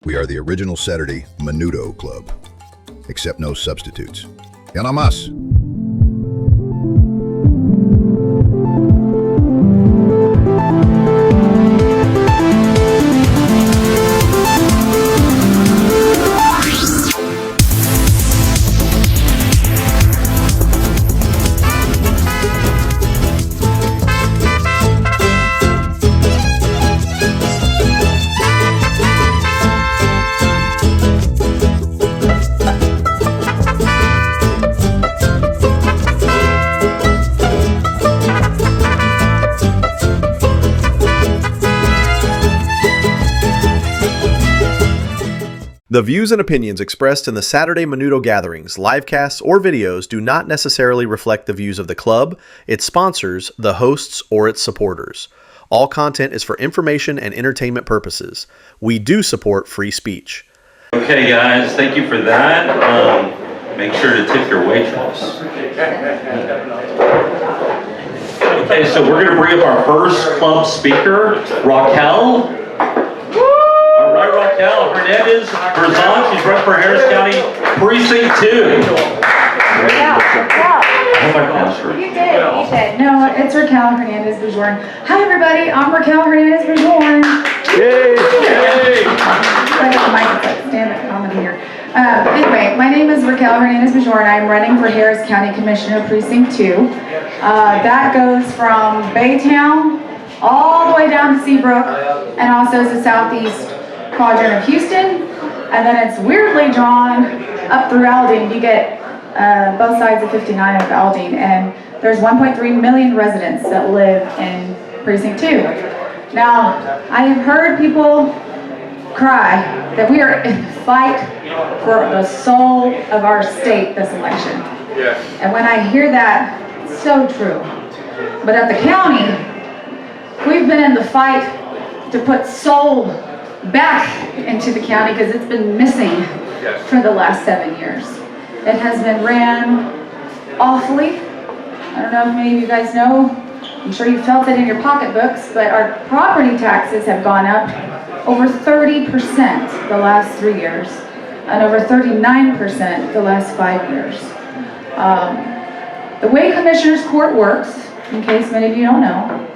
We are the original Saturday Menudo Club, except no substitutes. Ya no más. The views and opinions expressed in the Saturday Menudo gatherings, livecasts, or videos do not necessarily reflect the views of the club, its sponsors, the hosts, or its supporters. All content is for information and entertainment purposes. We do support free speech. Okay, guys, thank you for that. Make sure to tip your waitress. Okay, so we're going to bring up our first club speaker, Raquel. All right, Raquel Hernandez-Boujourne. She's running for Harris County Precinct 2. Yeah. I hope I pronounced her. You did. No, it's Raquel Hernandez-Boujourne. Hi, everybody. I'm Raquel Hernandez-Boujourne. Yay! Stand-up comedy here. Anyway, my name is Raquel Hernandez-Boujourne. I'm running for Harris County Commissioner Precinct 2. That goes from Baytown all the way down to Seabrook, and also the southeast quadrant of Houston, and then it's weirdly drawn up through Aldine. You get both sides of 59 of Aldine, and there's 1.3 million residents that live in Precinct 2. Now, I have heard people cry that we are in the fight for the soul of our state this election. Yes. And when I hear that, it's so true. But at the county, we've been in the fight to put soul back into the county because it's been missing for the last 7 years. It has been ran awfully. I don't know if many of you guys know, I'm sure you felt it in your pocketbooks, but our property taxes have gone up over 30% the last 3 years and over 39% the last 5 years. The way Commissioner's Court works, in case many of you don't know,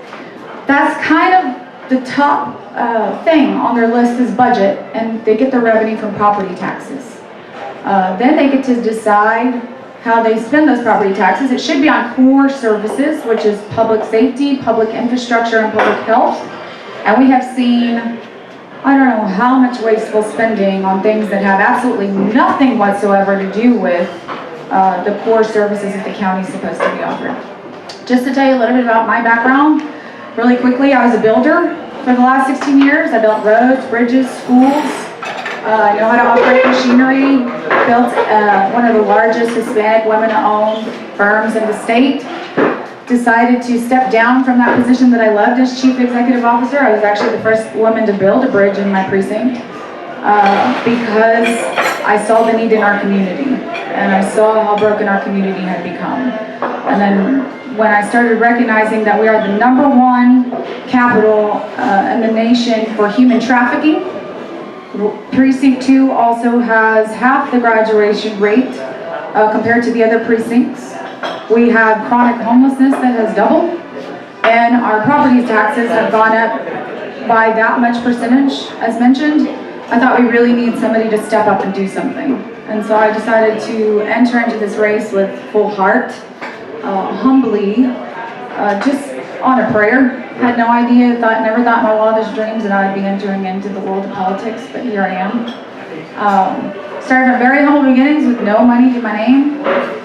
that's kind of the top thing on their list is budget, and they get their revenue from property taxes. Then they get to decide how they spend those property taxes. It should be on core services, which is public safety, public infrastructure, and public health. And we have seen, I don't know how much wasteful spending on things that have absolutely nothing whatsoever to do with the core services that the county is supposed to be offering. Just to tell you a little bit about my background, really quickly, I was a builder for the last 16 years. I built roads, bridges, schools. I know how to operate machinery. Built one of the largest Hispanic women-owned firms in the state. Decided to step down from that position that I loved as Chief Executive Officer. I was actually the first woman to build a bridge in my precinct because I saw the need in our community. And I saw how broken our community had become. And then when I started recognizing that we are the #1 capital in the nation for human trafficking, Precinct 2 also has half the graduation rate compared to the other precincts. We have chronic homelessness that has doubled, and our property taxes have gone up by that much percentage, as mentioned. I thought we really need somebody to step up and do something. And so I decided to enter into this race with full heart, humbly, just on a prayer. Had no idea, never thought in my wildest dreams that I'd be entering into the world of politics, but here I am. Started from very humble beginnings with no money to my name,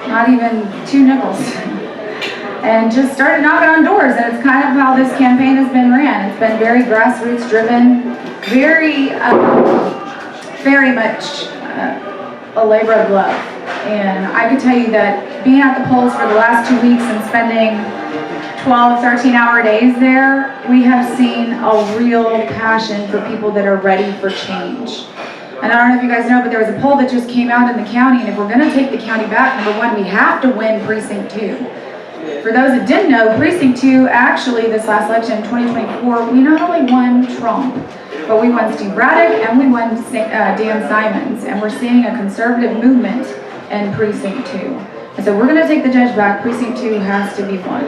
not even 2 nickels. And just started knocking on doors, and it's kind of how this campaign has been ran. It's been very grassroots driven, very much a labor of love. And I can tell you that being at the polls for the last 2 weeks and spending 12, 13-hour days there, we have seen a real passion for people that are ready for change. And I don't know if you guys know, but there was a poll that just came out in the county, and if we're going to take the county back, #1, we have to win Precinct 2. For those that didn't know, Precinct 2, actually this last election in 2024, we not only won Trump, but we won Steve Braddock and we won Dan Simons, and we're seeing a conservative movement in Precinct 2. And so we're going to take the judge back. Precinct 2 has to be won.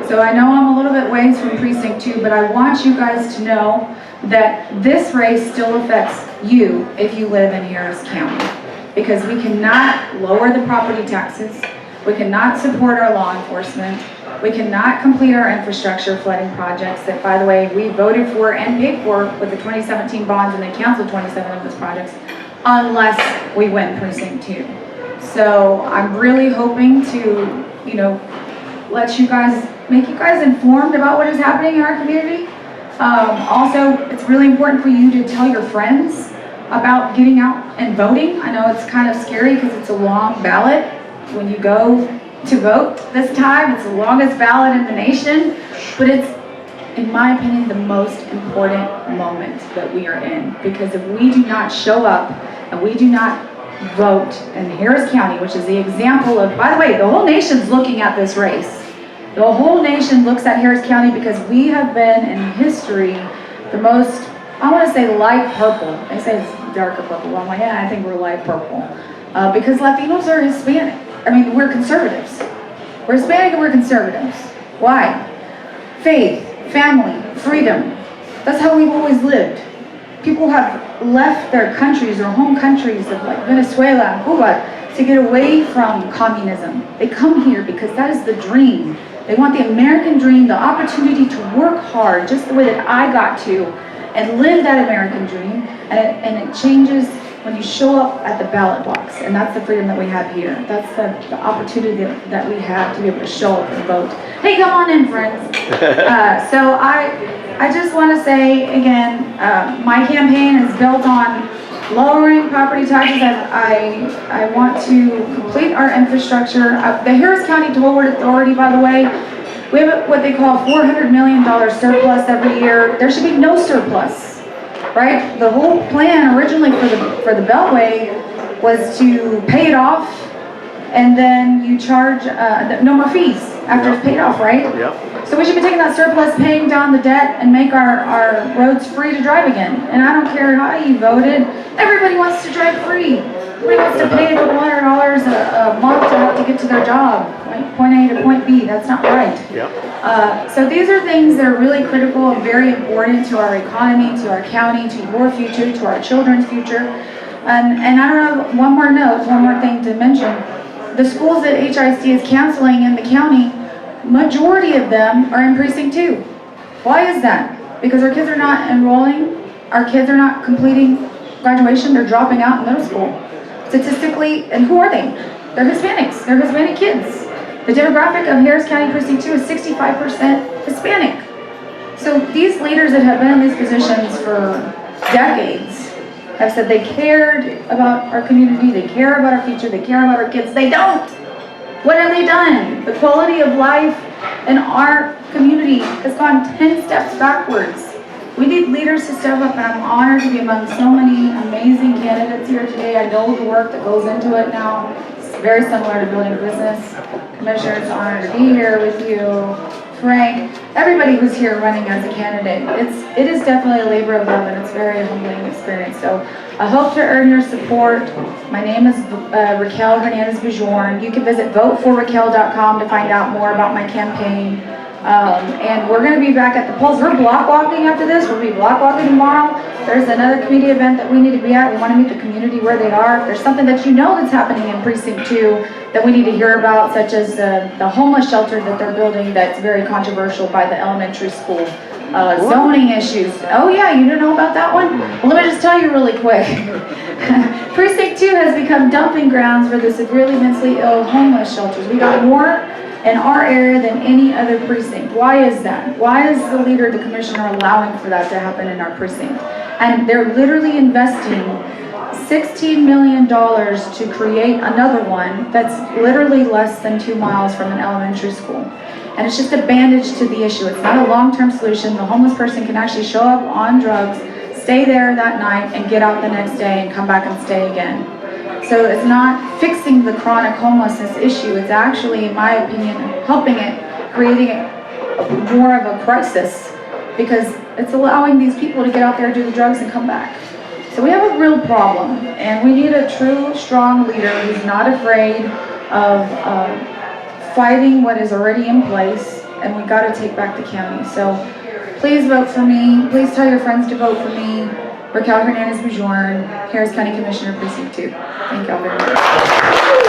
So I know I'm a little bit ways from Precinct 2, but I want you guys to know that this race still affects you if you live in Harris County. Because we cannot lower the property taxes. We cannot support our law enforcement. We cannot complete our infrastructure flooding projects that, by the way, we voted for and paid for with the 2017 bonds, and they canceled 27 of those projects unless we win Precinct 2. So I'm really hoping to, let you guys, make you guys informed about what is happening in our community. Also, it's really important for you to tell your friends about getting out and voting. I know it's kind of scary because it's a long ballot. When you go to vote this time, it's the longest ballot in the nation, but it's, in my opinion, the most important moment that we are in, because if we do not show up and we do not vote in Harris County, which is the example of, by the way, the whole nation's looking at this race. The whole nation looks at Harris County because we have been in history the most, I want to say light purple. They say it's darker purple. I'm like, yeah, I think we're light purple. Because Latinos are Hispanic. I mean, we're conservatives. We're Hispanic and we're conservatives. Why? Faith, family, freedom. That's how we've always lived. People have left their countries, their home countries of like Venezuela and Cuba to get away from communism. They come here because that is the dream. They want the American dream, the opportunity to work hard, just the way that I got to, and live that American dream. And it changes when you show up at the ballot box, and that's the freedom that we have here. That's the opportunity that we have to be able to show up and vote. Hey, come on in, friends. So I just want to say again, my campaign is built on lowering property taxes. I want to complete our infrastructure. The Harris County Toll Road Authority, by the way, we have what they call $400 million surplus every year. There should be no surplus. Right? The whole plan originally for the Beltway was to pay it off, and then you charge no more fees after it's paid off, right? Yep. So we should be taking that surplus, paying down the debt, and make our roads free to drive again. And I don't care how you voted. Everybody wants to drive free. Everybody wants to pay $100 a month to have to get to their job, right? Point A to point B. That's not right. Yep. So these are things that are really critical and very important to our economy, to our county, to your future, to our children's future. And I don't know, one more thing to mention. The schools that HIC is canceling in the county, majority of them are in Precinct 2. Why is that? Because our kids are not enrolling, our kids are not completing graduation, they're dropping out in middle school. Statistically, and who are they? They're Hispanics, they're Hispanic kids. The demographic of Harris County Precinct 2 is 65% Hispanic. So these leaders that have been in these positions for decades have said they cared about our community, they care about our future, they care about our kids. They don't. What have they done? The quality of life in our community has gone 10 steps backwards. We need leaders to step up, and I'm honored to be among so many amazing candidates here today. I know the work that goes into it now. It's very similar to building a business. Commissioner, it's an honor to be here with you. Frank, everybody who's here running as a candidate. It is definitely a labor of love, and it's a very humbling experience. So I hope to earn your support. My name is Raquel Hernandez-Boujourne. You can visit voteforraquel.com to find out more about my campaign. And we're going to be back at the polls. We're block walking after this. We'll be block walking tomorrow. There's another community event that we need to be at. We want to meet the community where they are. If there's something that you know that's happening in Precinct 2 that we need to hear about, such as the homeless shelter that they're building that's very controversial by the elementary school. Zoning issues. Oh yeah, you didn't know about that one? Well, let me just tell you really quick. Precinct 2 has become dumping grounds for the severely mentally ill homeless shelters. We got more in our area than any other precinct. Why is that? Why is the leader, the commissioner, allowing for that to happen in our precinct? And they're literally investing $16 million to create another one that's literally less than 2 miles from an elementary school. And it's just a bandage to the issue. It's not a long-term solution. The homeless person can actually show up on drugs, stay there that night, and get out the next day and come back and stay again. So it's not fixing the chronic homelessness issue. It's actually, in my opinion, helping it creating more of a crisis because it's allowing these people to get out there, do the drugs, and come back. So we have a real problem, and we need a true, strong leader who's not afraid of fighting what is already in place, and we got to take back the county. So please vote for me. Please tell your friends to vote for me. Raquel Hernandez-Boujourne, Harris County Commissioner, Precinct 2. Thank y'all very much.